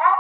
What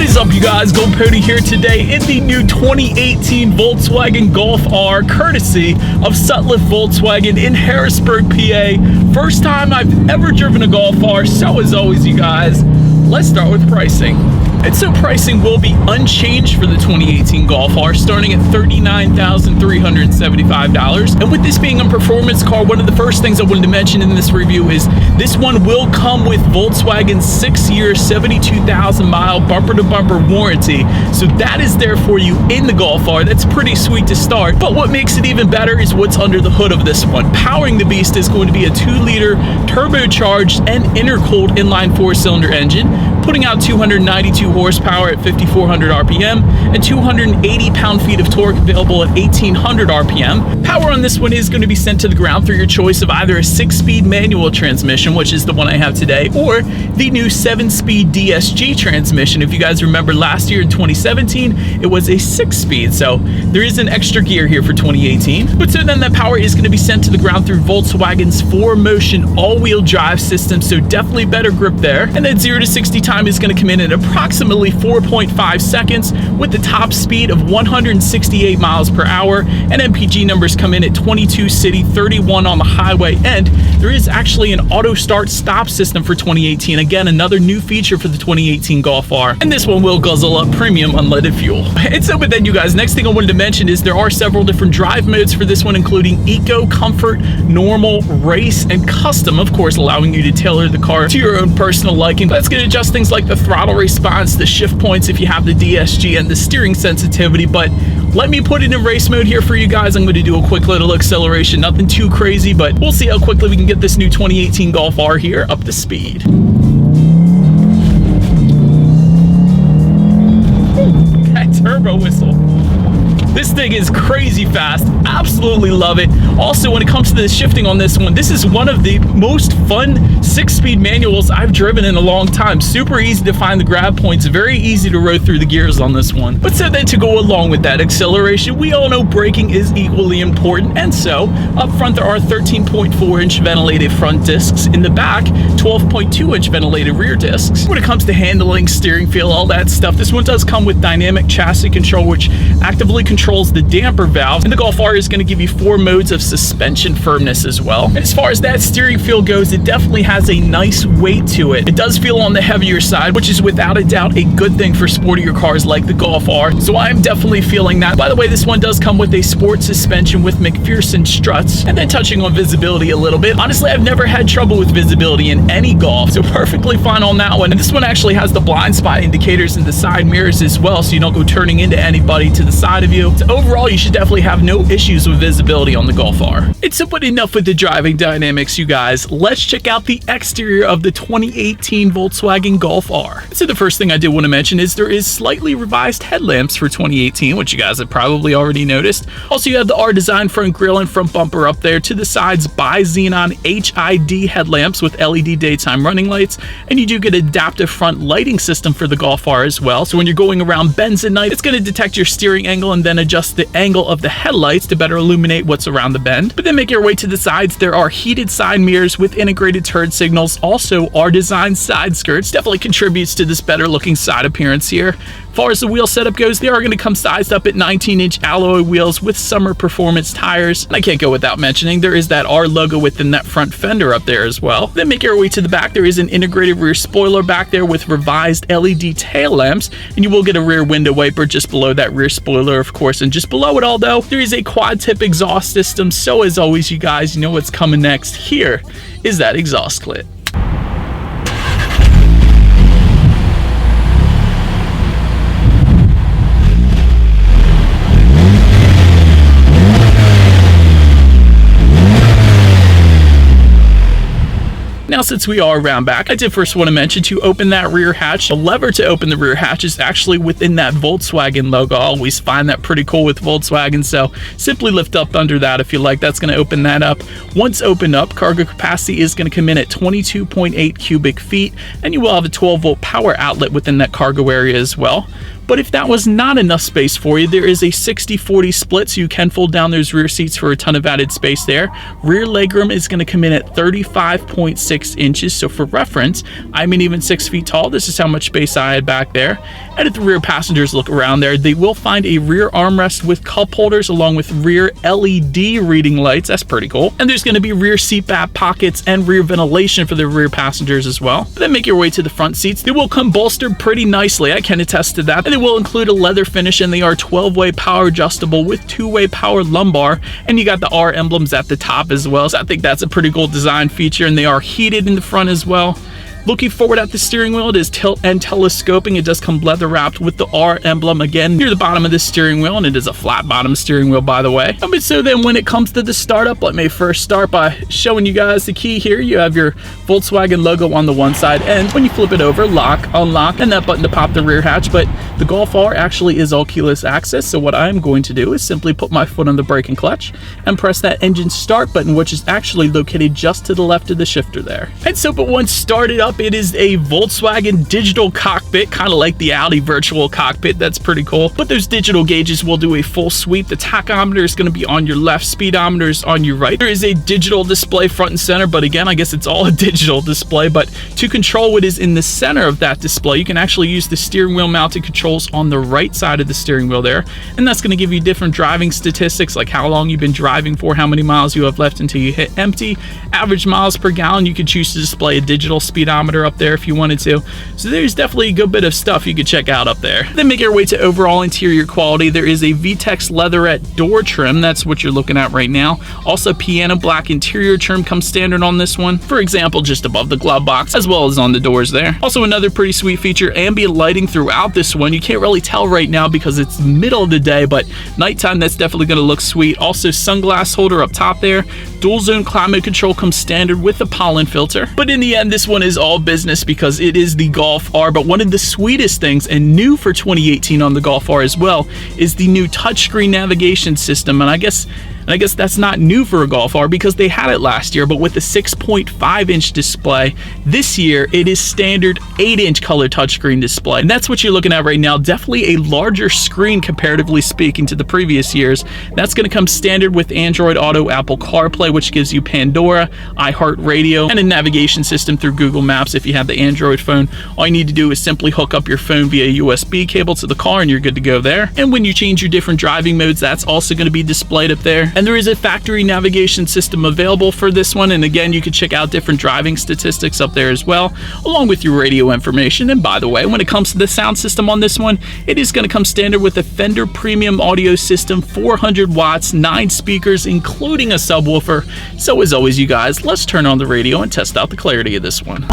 is up, you guys? Gold Pony here today in the new 2018 Volkswagen Golf R, courtesy of Sutliff Volkswagen in Harrisburg, PA. First time I've ever driven a Golf R, so as always, you guys, let's start with pricing. And so pricing will be unchanged for the 2018 Golf R, starting at $39,375. And with this being a performance car, one of the first things I wanted to mention in this review is this one will come with Volkswagen's 6-year, 72,000-mile bumper-to-bumper warranty. So that is there for you in the Golf R. That's pretty sweet to start. But what makes it even better is what's under the hood of this one. Powering the beast is going to be a 2-liter turbocharged and intercooled inline 4-cylinder engine, putting out 292 horsepower at 5,400 RPM and 280 pound-feet of torque available at 1,800 RPM. Power on this one is going to be sent to the ground through your choice of either a 6-speed manual transmission, which is the one I have today, or the new 7-speed DSG transmission. If you guys remember last year in 2017, it was a 6-speed, so there is an extra gear here for 2018. But so then that power is going to be sent to the ground through Volkswagen's 4Motion all-wheel drive system, so definitely better grip there. And then 0 to 60 time is going to come in at approximately 4.5 seconds with the top speed of 168 miles per hour, and MPG numbers come in at 22 city, 31 on the highway, and there is actually an auto start stop system for 2018. Again, another new feature for the 2018 Golf R, and this one will guzzle up premium unleaded fuel. And so with that, you guys, next thing I wanted to mention is there are several different drive modes for this one, including Eco, Comfort, Normal, Race, and Custom, of course allowing you to tailor the car to your own personal liking. That's going to adjust things like the throttle response, the shift points if you have the DSG, and the steering sensitivity. But let me put it in race mode here for you guys. I'm going to do a quick little acceleration, nothing too crazy, but we'll see how quickly we can get this new 2018 Golf R here up to speed. That turbo whistle. This thing is crazy fast. Absolutely love it. Also, when it comes to the shifting on this one, this is one of the most fun 6-speed manuals I've driven in a long time. Super easy to find the grab points, very easy to row through the gears on this one. But so then to go along with that acceleration, we all know braking is equally important. And so up front, there are 13.4-inch ventilated front discs. In the back, 12.2-inch ventilated rear discs. When it comes to handling, steering feel, all that stuff, this one does come with dynamic chassis control, which actively controls the damper valve, and the Golf R is going to give you 4 modes of suspension firmness as well. And as far as that steering feel goes, it definitely has a nice weight to it. It does feel on the heavier side, which is without a doubt a good thing for sportier cars like the Golf R, so I'm definitely feeling that. By the way, this one does come with a sport suspension with McPherson struts. And then touching on visibility a little bit, honestly, I've never had trouble with visibility in any Golf, so perfectly fine on that one. And this one actually has the blind spot indicators in the side mirrors as well, so you don't go turning into anybody to the side of you. So overall, you should definitely have no issues with visibility on the Golf R. It's but enough with the driving dynamics, you guys. Let's check out the exterior of the 2018 Volkswagen Golf R. So the first thing I did want to mention is there is slightly revised headlamps for 2018, which you guys have probably already noticed. Also, you have the R design front grille and front bumper up there. To the sides, bi-xenon HID headlamps with LED daytime running lights, and you do get adaptive front lighting system for the Golf R as well. So when you're going around bends at night, it's going to detect your steering angle and then adjust the angle of the headlights to better illuminate what's around the bend. But then make your way to the sides. There are heated side mirrors with integrated turn signals. Also, our design side skirts definitely contributes to this better looking side appearance here. As far as the wheel setup goes, they are going to come sized up at 19-inch alloy wheels with summer performance tires. And I can't go without mentioning there is that R logo within that front fender up there as well. Then make your way to the back. There is an integrated rear spoiler back there with revised LED tail lamps, and you will get a rear window wiper just below that rear spoiler, of course. And just below it all, though, there is a quad-tip exhaust system. So as always, you guys, you know what's coming next. Here is that exhaust clit. Now, since we are around back, I did first want to mention to open that rear hatch. The lever to open the rear hatch is actually within that Volkswagen logo. I always find that pretty cool with Volkswagen, so simply lift up under that if you like. That's going to open that up. Once opened up, cargo capacity is going to come in at 22.8 cubic feet, and you will have a 12-volt power outlet within that cargo area as well. But if that was not enough space for you, there is a 60-40 split, so you can fold down those rear seats for a ton of added space there. Rear legroom is going to come in at 35.6 inches. So for reference, I'm an even 6 feet tall. This is how much space I had back there. And if the rear passengers look around there, they will find a rear armrest with cup holders along with rear LED reading lights. That's pretty cool. And there's going to be rear seat back pockets and rear ventilation for the rear passengers as well. But then make your way to the front seats. They will come bolstered pretty nicely. I can attest to that. And they will include a leather finish, and they are 12-way power adjustable with 2-way power lumbar. And you got the R emblems at the top as well. So I think that's a pretty cool design feature, and they are heated in the front as well. Looking forward at the steering wheel, it is tilt and telescoping. It does come leather wrapped with the R emblem again near the bottom of the steering wheel, and it is a flat bottom steering wheel, by the way. But so then when it comes to the startup, let me first start by showing you guys the key here. You have your Volkswagen logo on the one side, and when you flip it over, lock, unlock, and that button to pop the rear hatch. But the Golf R actually is all keyless access, so what I'm going to do is simply put my foot on the brake and clutch and press that engine start button, which is actually located just to the left of the shifter there. And so, but once started up, it is a Volkswagen digital cockpit, kind of like the Audi virtual cockpit. That's pretty cool. But those digital gauges will do a full sweep. The tachometer is going to be on your left, speedometer is on your right. There is a digital display front and center, but again, I guess it's all a digital display. But to control what is in the center of that display, you can actually use the steering wheel mounted controls on the right side of the steering wheel there. And that's going to give you different driving statistics, like how long you've been driving for, how many miles you have left until you hit empty, average miles per gallon. You could choose to display a digital speedometer up there if you wanted to. So there's definitely a good bit of stuff you could check out up there. Then make your way to overall interior quality. There is a VTEX leatherette door trim. That's what you're looking at right now. Also, piano black interior trim comes standard on this one. For example, just above the glove box, as well as on the doors there. Also, another pretty sweet feature, ambient lighting throughout this one. You can't really tell right now because it's middle of the day, but nighttime, that's definitely going to look sweet. Also, sunglass holder up top there. Dual zone climate control comes standard with a pollen filter. But in the end, this one is all business because it is the Golf R. But one of the sweetest things, and new for 2018 on the Golf R as well, is the new touchscreen navigation system. And I guess that's not new for a Golf R because they had it last year, but with the 6.5-inch display, this year it is standard 8-inch color touchscreen display. And that's what you're looking at right now. Definitely a larger screen comparatively speaking to the previous years. That's going to come standard with Android Auto, Apple CarPlay, which gives you Pandora, iHeartRadio, and a navigation system through Google Maps if you have the Android phone. All you need to do is simply hook up your phone via USB cable to the car and you're good to go there. And when you change your different driving modes, that's also going to be displayed up there. And there is a factory navigation system available for this one. And again, you can check out different driving statistics up there as well, along with your radio information. And by the way, when it comes to the sound system on this one, it is going to come standard with a Fender Premium Audio System, 400 watts, 9 speakers, including a subwoofer. So as always, you guys, let's turn on the radio and test out the clarity of this one.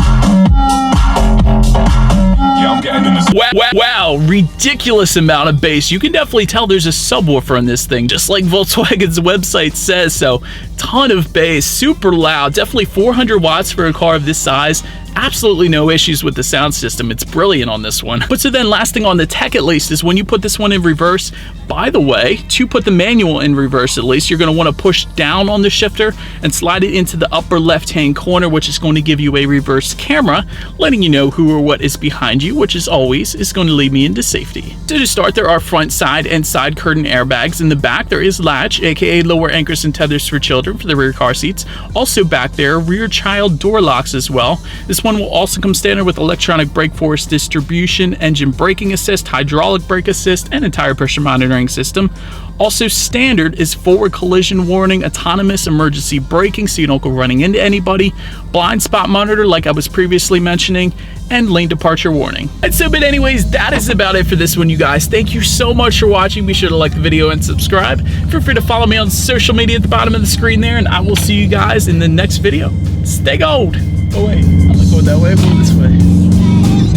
Wow, ridiculous amount of bass. You can definitely tell there's a subwoofer in this thing, just like Volkswagen's website says. So ton of bass, super loud, definitely 400 watts for a car of this size. Absolutely no issues with the sound system. It's brilliant on this one. But so then last thing on the tech at least is when you put this one in reverse, by the way, to put the manual in reverse at least, you're going to want to push down on the shifter and slide it into the upper left hand corner, which is going to give you a reverse camera, letting you know who or what is behind you, which is always is going to lead me into safety. So to start, there are front, side, and side curtain airbags. In the back, there is latch, aka lower anchors and tethers for children for the rear car seats. Also back there, rear child door locks as well. This one will also come standard with electronic brake force distribution, engine braking assist, hydraulic brake assist, and entire pressure monitoring system. Also standard is forward collision warning, autonomous emergency braking so you don't go running into anybody, blind spot monitor like I was previously mentioning, and lane departure warning. And so, but anyways, that is about it for this one, you guys. Thank you so much for watching. Be sure to like the video and subscribe. Feel free to follow me on social media at the bottom of the screen there, and I will see you guys in the next video. Stay gold. Oh wait, I'm not going that way, I'm going this way.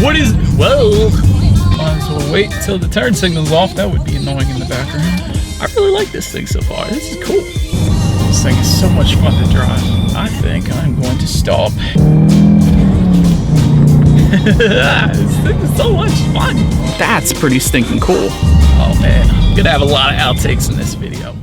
What is, whoa. Might as well wait until the turn signal's off. That would be annoying in the background. I really like this thing so far. This is cool. This thing is so much fun to drive. I think I'm going to stop. This thing is so much fun. That's pretty stinking cool. Oh man, I'm gonna have a lot of outtakes in this video.